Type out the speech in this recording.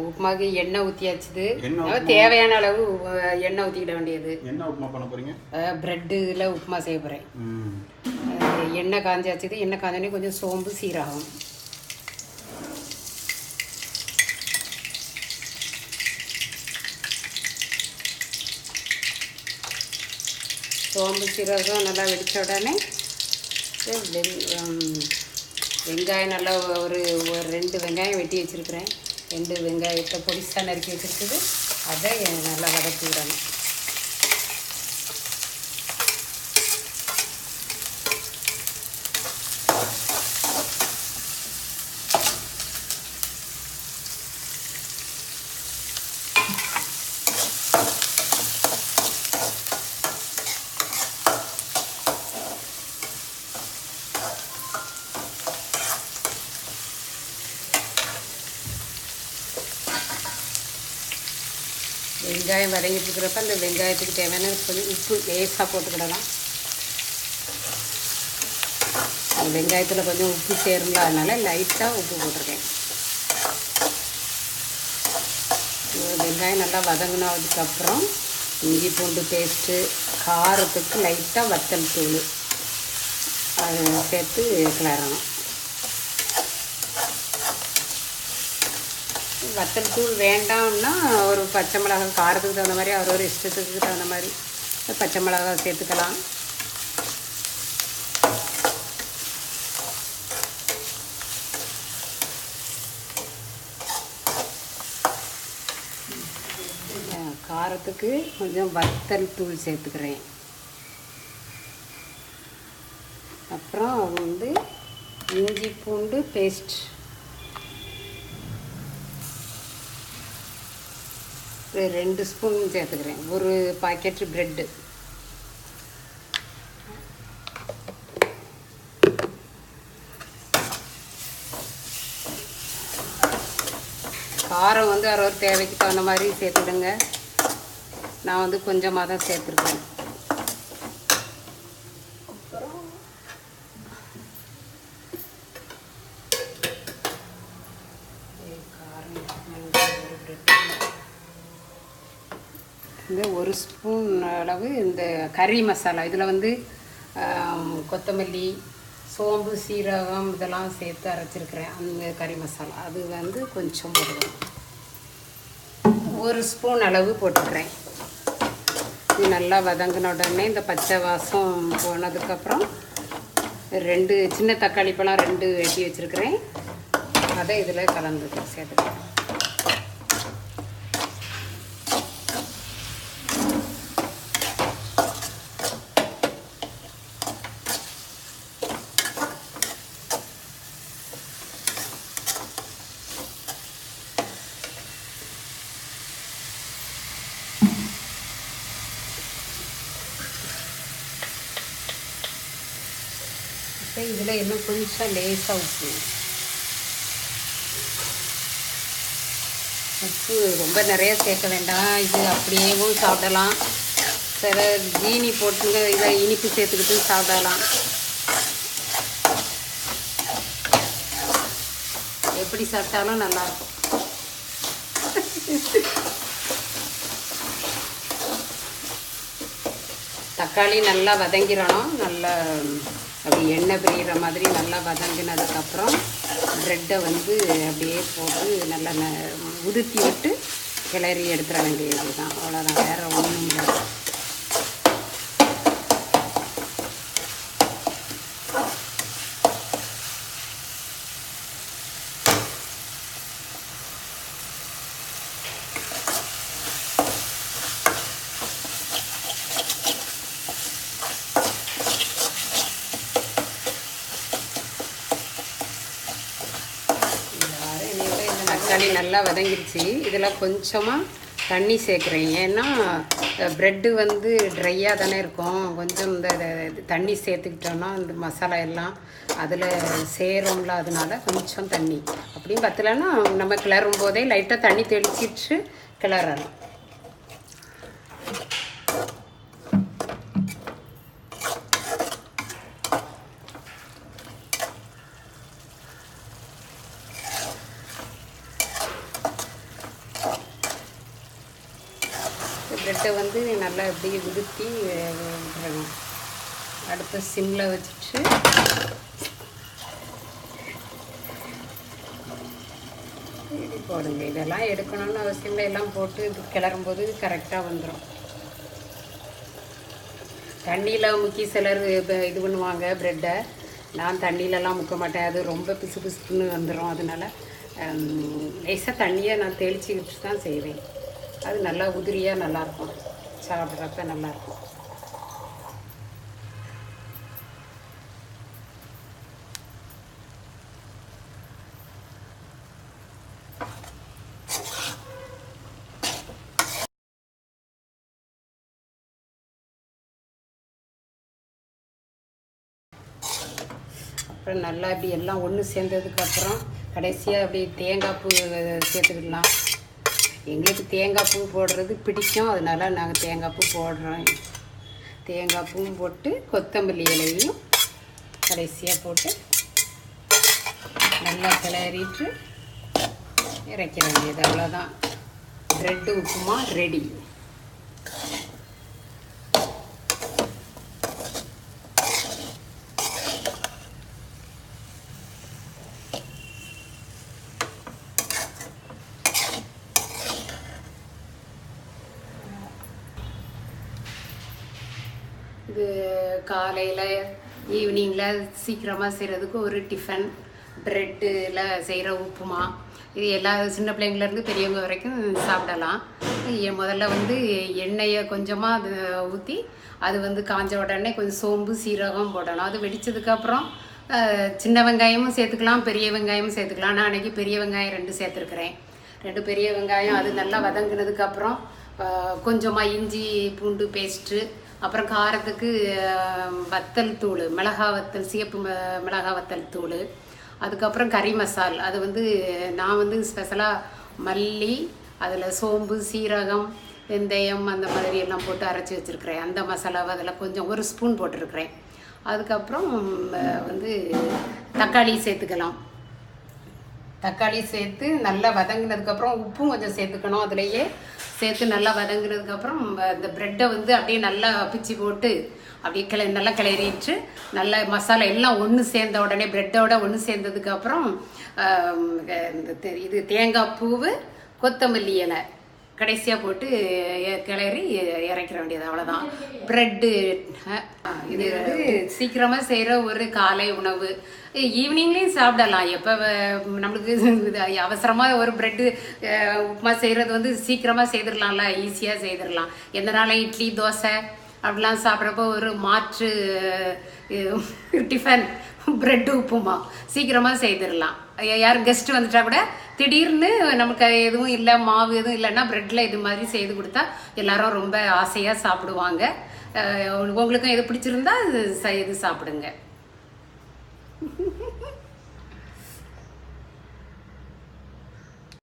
உப்புமாவுக்கு எண்ணெய் ஊற்றியாச்சுது. தேவையான அளவு எண்ணெய் ஊற்றிக்கிட வேண்டியது. என்ன உப்புமா பண்ண போகிறீங்க? ப்ரெட்டில் உப்புமா செய்ய போகிறேன். எண்ணெய் காஞ்சாச்சுது. எண்ணெய் காஞ்சோடனே கொஞ்சம் சோம்பு சீரகம், சோம்பு சீரகம் நல்லா வெடித்த உடனே வெங்காயம் நல்லா ஒரு 2 வெங்காயம் வெட்டி வச்சுருக்கிறேன். 2 வெங்காயத்தை பொடிசாக நறுக்கி வச்சுருக்குது. அதை நல்லா வதக்கி விடணும். வெங்காயம் வதங்கிட்டு இருக்கிறப்ப அந்த வெங்காயத்துக்கு தேவையான கொஞ்சம் உப்பு லேசாக போட்டுக்கிடலாம். அந்த வெங்காயத்தில் கொஞ்சம் உப்பு சேருங்களா, அதனால் லைட்டாக உப்பு போட்டிருக்கேன். வெங்காயம் நல்லா வதங்கினதுக்கப்புறம் இஞ்சி பூண்டு பேஸ்ட்டு, காரத்துக்கு லைட்டாக வத்தல் தூள் அதை சேர்த்து கிளறணும். வத்தல் தூள் வேண்டாம்னா ஒரு பச்சை மிளகாய் காரத்துக்கு தகுந்த மாதிரி ஒரு இஷ்டத்துக்கு தகுந்த மாதிரி பச்சை மிளகாய் சேர்த்துக்கலாம். காரத்துக்கு கொஞ்சம் வத்தல் தூள் சேர்த்துக்கிறேன். அப்புறம் இஞ்சி பூண்டு பேஸ்ட் 2 ஸ்பூன் சேர்த்துக்கிறேன். ஒரு பாக்கெட் ப்ரெட்டு. காரம் ஒரு தேவைக்கு தகுந்த மாதிரி சேர்த்துடுங்க. நான் கொஞ்சமாக தான் சேர்த்துருக்கேன். ஒரு ஸ்பூன் அளவு இந்த கறி மசாலா, இதில் கொத்தமல்லி, சோம்பு, சீரகம் இதெல்லாம் சேர்த்து அரைச்சிருக்கிறேன். அந்த கறி மசாலா அது கொஞ்சம் போடுவேன். 1 ஸ்பூன் அளவு போட்டுக்கிறேன். இது நல்லா வதங்கின உடனே இந்த பச்சை வாசம் போனதுக்கப்புறம் 2 சின்ன தக்காளி பழம் 2 வெட்டி வச்சுருக்கிறேன். அதை இதில் சேர்த்துக்கிறேன். இதில் இன்னும் கொஞ்சம் லேசாக உப்பு ரொம்ப நிறைய சேர்க்க வேண்டாம். இது அப்படியேவும் சாப்பிடலாம். சில ஜீனி போட்டுங்க இதை இனிப்பு சேர்த்துக்கிட்டு சாப்பிடலாம். எப்படி சாப்பிட்டாலும் நல்லாயிருக்கும். தக்காளி நல்லா வதங்கிடணும். நல்லா அப்படி எண்ணெய் பிரிகிற மாதிரி நல்லா வதங்கினதுக்கப்புறம் ப்ரெட்டை அப்படியே போட்டு நல்லா உதுத்தி விட்டு கிளறி எடுத்துட வேண்டியது தான். அவ்வளோதான், வேறு ஒன்றும் இல்லை. தக்காளி நல்லா வதங்கிடுச்சு. இதில் கொஞ்சமாக தண்ணி சேர்க்குறேன். ஏன்னா ப்ரெட்டு ட்ரையாக தானே இருக்கும். கொஞ்சம் இந்த தண்ணி சேர்த்துக்கிட்டோன்னா இந்த மசாலா எல்லாம் அதில் சேரும்ல, அதனால கொஞ்சம் தண்ணி. அப்படியும் பத்தலைன்னா நம்ம கிளறும் போதே லைட்டாக தண்ணி தெளிச்சிட்டு கிளறலாம். ப்ரெட்டை வந்து நல்லா இப்படி உதுத்தி விட்டுறணும். அடுத்த சிம்மில் வச்சுட்டு இது போடுங்க. இதெல்லாம் எடுக்கணும்னு அவசியம் எல்லாம் போட்டு இது கிளறும்போது கரெக்டாக வந்துடும். தண்ணியில் முக்கி சிலர் இது பண்ணுவாங்க ப்ரெட்டை. நான் தண்ணியிலலாம் முக்க மாட்டேன், அது ரொம்ப பிசு பிசுன்னு வந்துடும். அதனால் லேசாக தண்ணியை நான் தெளிச்சுக்கிட்டு தான் செய்வேன். அது நல்லா உதிரியாக நல்லாயிருக்கும், சாப்பிட்றப்ப நல்லாயிருக்கும். அப்புறம் நல்லா இப்படி எல்லாம் ஒன்று சேர்ந்ததுக்கப்புறம் கடைசியாக அப்படி தேங்காய் பூ சேர்த்துக்கிடலாம். எங்களுக்கு தேங்காய் பூ போடுறது பிடிக்கும், அதனால் நாங்கள் தேங்காய் பூ போடுறோம். தேங்காய் பூவும் போட்டு கொத்தமல்லி இலையும் கடைசியாக போட்டு நல்லா கிளறிட்டு இறக்கிற வேண்டியது. அவ்வளோதான், ப்ரெட்டு உப்புமா ரெடி. இது காலையில் ஈவினிங்கில் சீக்கிரமாக செய்கிறதுக்கு ஒரு டிஃபன், ப்ரெட்டில் செய்கிற உப்புமா. இது எல்லா சின்ன பிள்ளைங்கள்லேருந்து பெரியவங்க வரைக்கும் சாப்பிடலாம். முதல்ல வந்து எண்ணெயை கொஞ்சமாக அது ஊற்றி அது வந்து காஞ்ச உடனே கொஞ்சம் சோம்பு சீரகம் போடணும். அது வெடித்ததுக்கப்புறம் சின்ன வெங்காயமும் சேர்த்துக்கலாம், பெரிய வெங்காயமும் சேர்த்துக்கலாம். நான் அன்றைக்கி பெரிய வெங்காயம் 2 சேர்த்துருக்குறேன். 2 பெரிய வெங்காயம் அது நல்லா வதங்கினதுக்கப்புறம் கொஞ்சமாக இஞ்சி பூண்டு பேஸ்ட்டு, அப்புறம் காரத்துக்கு வத்தல் தூள், மிளகா வத்தல், சிவப்பு மிளகா வத்தல் தூள், அதுக்கப்புறம் கறி மசால். அது வந்து நான் வந்து ஸ்பெஷலாக மல்லி, அதில் சோம்பு சீரகம் வெந்தயம் அந்த மாதிரி எல்லாம் போட்டு அரைச்சி வச்சுருக்கிறேன். அந்த மசாலாவை அதில் கொஞ்சம் 1 ஸ்பூன் போட்டிருக்கிறேன். அதுக்கப்புறம் வந்து தக்காளி சேர்த்துக்கலாம். தக்காளி சேர்த்து நல்லா வதங்கினதுக்கப்புறம் உப்பும் கொஞ்சம் சேர்த்துக்கணும். அதுலேயே சேர்த்து நல்லா வதங்கினதுக்கப்புறம் இந்த ப்ரெட்டை வந்து அப்படியே நல்லா பிச்சு போட்டு அப்படியே நல்லா கிளறிட்டு நல்லா மசாலா எல்லாம் ஒன்று சேர்ந்த உடனே ப்ரெட்டோட ஒன்று சேர்ந்ததுக்கப்புறம் இது தேங்காய் பூவு கொத்தமல்லி இலை கடைசியாக போட்டு கிளறி இறக்கிற வேண்டியது. அவ்வளோதான், ப்ரெட்டு. இது வந்து சீக்கிரமாக செய்கிற ஒரு காலை உணவு. ஈவினிங்லேயும் சாப்பிடலாம். எப்போ நம்மளுக்கு அவசரமாக ஒரு ப்ரெட்டு உப்புமா செய்கிறது வந்து சீக்கிரமாக செய்திடலாம்ல, ஈஸியாக செய்திடலாம். எந்த நாளும் இட்லி தோசை அப்படிலாம் சாப்பிட்றப்போ ஒரு மாற்று டிஃபன் ப்ரெட்டு உப்புமா சீக்கிரமாக செய்திடலாம். யாரும் கெஸ்ட்டு வந்துட்டா கூட திடீர்னு நமக்கு எதுவும் இல்லை, மாவு எதுவும் இல்லைன்னா ப்ரெட்டில் இது மாதிரி செய்து கொடுத்தா எல்லாரும் ரொம்ப ஆசையாக சாப்பிடுவாங்க. உங்களுக்கும் எது பிடிச்சிருந்தா இது சாப்பிடுங்க.